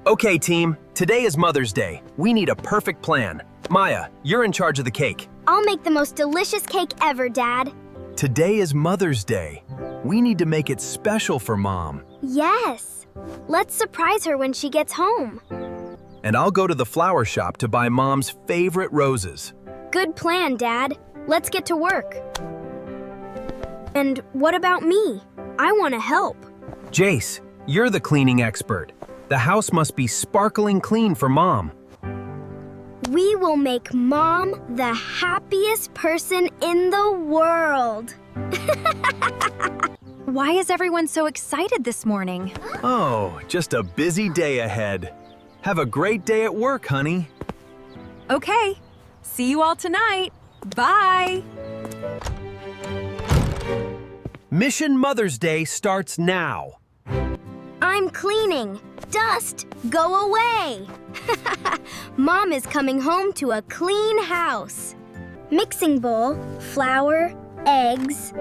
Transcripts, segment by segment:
Okay, team. Today is Mother's Day. We need a perfect plan. Maya, you're in charge of the cake. I'll make the most delicious cake ever, Dad. Today is Mother's Day. We need to make it special for Mom. Yes. Let's surprise her when she gets home. And I'll go to the flower shop to buy Mom's favorite roses. Good plan, Dad. Let's get to work. And what about me? I want to help. Jace, you're the cleaning expert. The house must be sparkling clean for Mom. We will make Mom the happiest person in the world. Why is everyone so excited this morning? Oh, just a busy day ahead. Have a great day at work, honey. Okay, see you all tonight. Bye. Mission Mother's Day starts now. I'm cleaning. Dust, go away. Mom is coming home to a clean house. Mixing bowl, flour, eggs.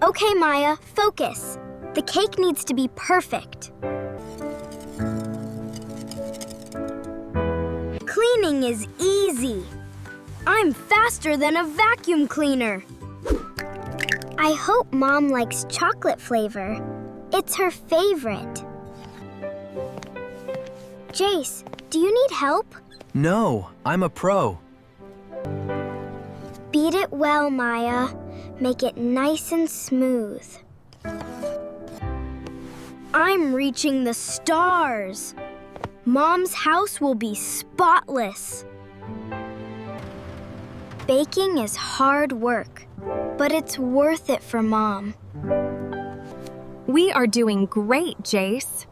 Okay, Maya, focus. The cake needs to be perfect. Cleaning is easy. I'm faster than a vacuum cleaner. I hope Mom likes chocolate flavor. It's her favorite. Jace, do you need help? No, I'm a pro. Beat it well, Maya. Make it nice and smooth. I'm reaching the stars. Mom's house will be spotless. Baking is hard work, but it's worth it for Mom. We are doing great, Jace.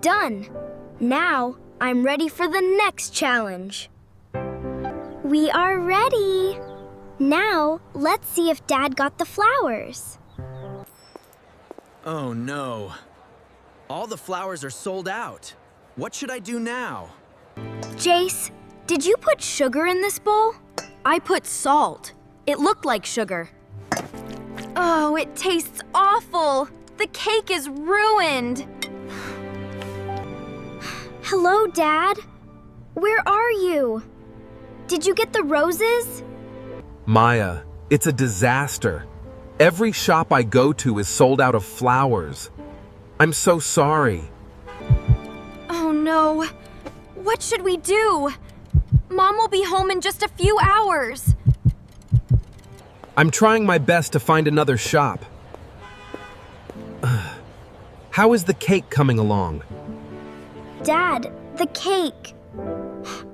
Done. Now, I'm ready for the next challenge. We are ready. Now, let's see if Dad got the flowers. Oh no. All the flowers are sold out. What should I do now? Jace, did you put sugar in this bowl? I put salt. It looked like sugar. Oh, it tastes awful. The cake is ruined. Hello, Dad. Where are you? Did you get the roses? Maya, it's a disaster. Every shop I go to is sold out of flowers. I'm so sorry. Oh no. What should we do? Mom will be home in just a few hours. I'm trying my best to find another shop. How is the cake coming along? Dad, the cake.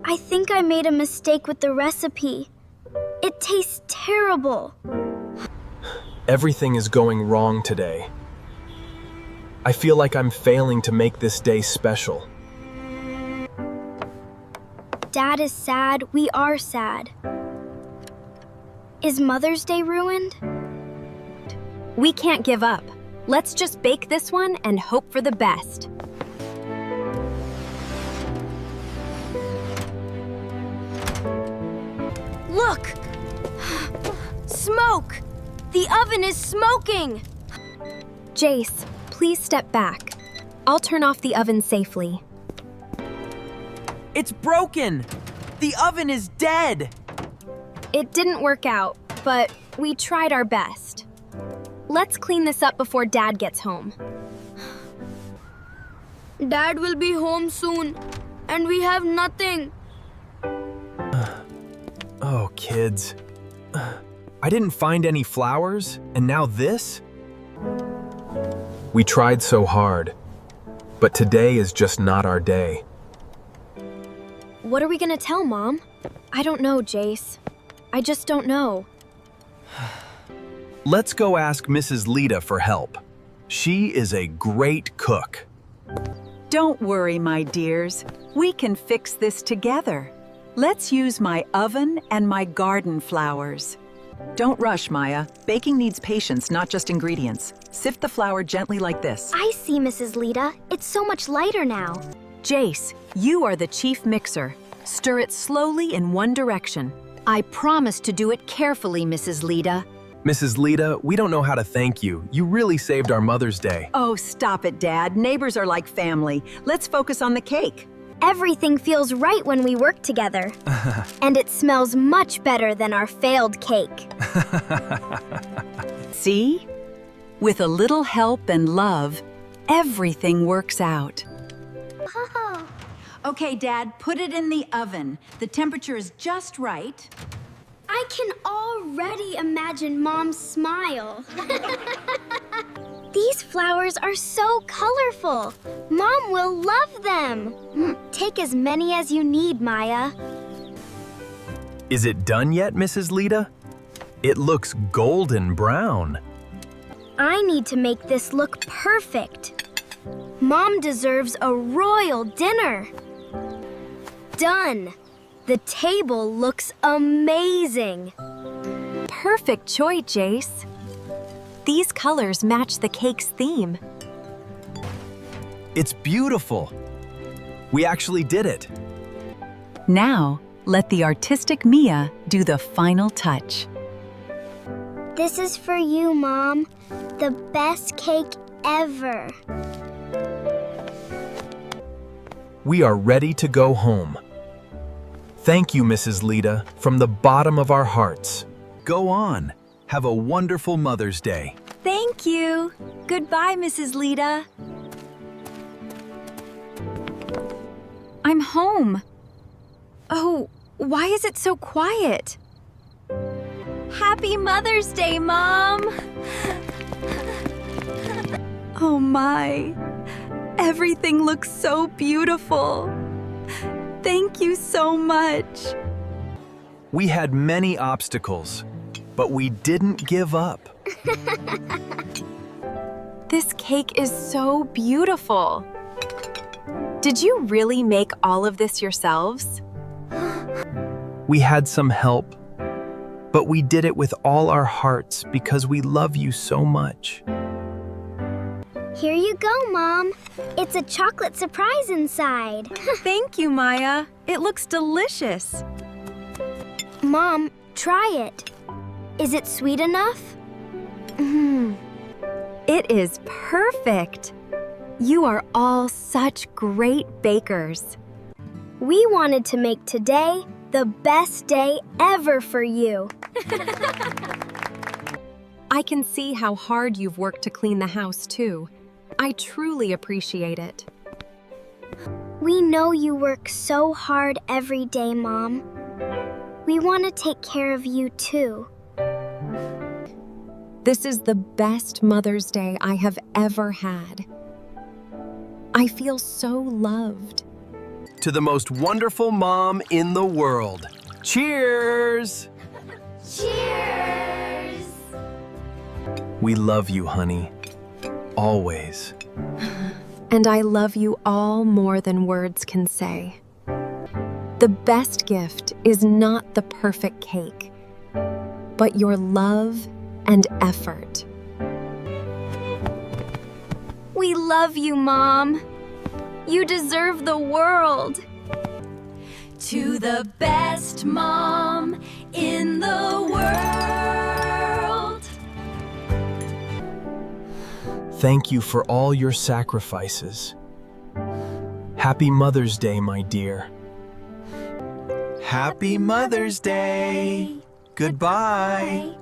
I think I made a mistake with the recipe. It tastes terrible. Everything is going wrong today. I feel like I'm failing to make this day special. Dad is sad, we are sad. Is Mother's Day ruined? We can't give up. Let's just bake this one and hope for the best. Look! Smoke! The oven is smoking! Jace, please step back. I'll turn off the oven safely. It's broken! The oven is dead! It didn't work out, but we tried our best. Let's clean this up before Dad gets home. Dad will be home soon, and we have nothing. Oh, kids. I didn't find any flowers, and now this? We tried so hard, but today is just not our day. What are we gonna tell Mom? I don't know, Jace. I just don't know. Let's go ask Mrs. Lita for help. She is a great cook. Don't worry, my dears. We can fix this together. Let's use my oven and my garden flowers. Don't rush, Maya. Baking needs patience, not just ingredients. Sift the flour gently like this. I see, Mrs. Lita. It's so much lighter now. Jace, you are the chief mixer. Stir it slowly in one direction. I promise to do it carefully, Mrs. Lita. Mrs. Lita, we don't know how to thank you. You really saved our Mother's Day. Oh, stop it, Dad. Neighbors are like family. Let's focus on the cake. Everything feels right when we work together. And it smells much better than our failed cake. See? With a little help and love, everything works out. Okay, Dad, put it in the oven. The temperature is just right. I can already imagine Mom's smile. These flowers are so colorful. Mom will love them. Take as many as you need, Maya. Is it done yet, Mrs. Lita? It looks golden brown. I need to make this look perfect. Mom deserves a royal dinner. Done. The table looks amazing. Perfect choice, Jace. These colors match the cake's theme. It's beautiful. We actually did it. Now, let the artistic Mia do the final touch. This is for you, Mom. The best cake ever. We are ready to go home. Thank you, Mrs. Lita, from the bottom of our hearts. Go on. Have a wonderful Mother's Day. Thank you. Goodbye, Mrs. Lita. I'm home. Oh, why is it so quiet? Happy Mother's Day, Mom! Oh my, everything looks so beautiful. Thank you so much. We had many obstacles, but we didn't give up. This cake is so beautiful. Did you really make all of this yourselves? We had some help, but we did it with all our hearts because we love you so much. Here you go, Mom. It's a chocolate surprise inside. Thank you, Maya. It looks delicious. Mom, try it. Is it sweet enough? It is perfect. You are all such great bakers. We wanted to make today the best day ever for you. I can see how hard you've worked to clean the house, too. I truly appreciate it. We know you work so hard every day, Mom. We want to take care of you, too. This is the best Mother's Day I have ever had. I feel so loved. To the most wonderful mom in the world. Cheers! Cheers! We love you, honey. Always. And I love you all more than words can say. The best gift is not the perfect cake, but your love and effort. We love you, Mom. You deserve the world. To the best mom in the world. Thank you for all your sacrifices. Happy Mother's Day, my dear. Happy Mother's Day. Goodbye.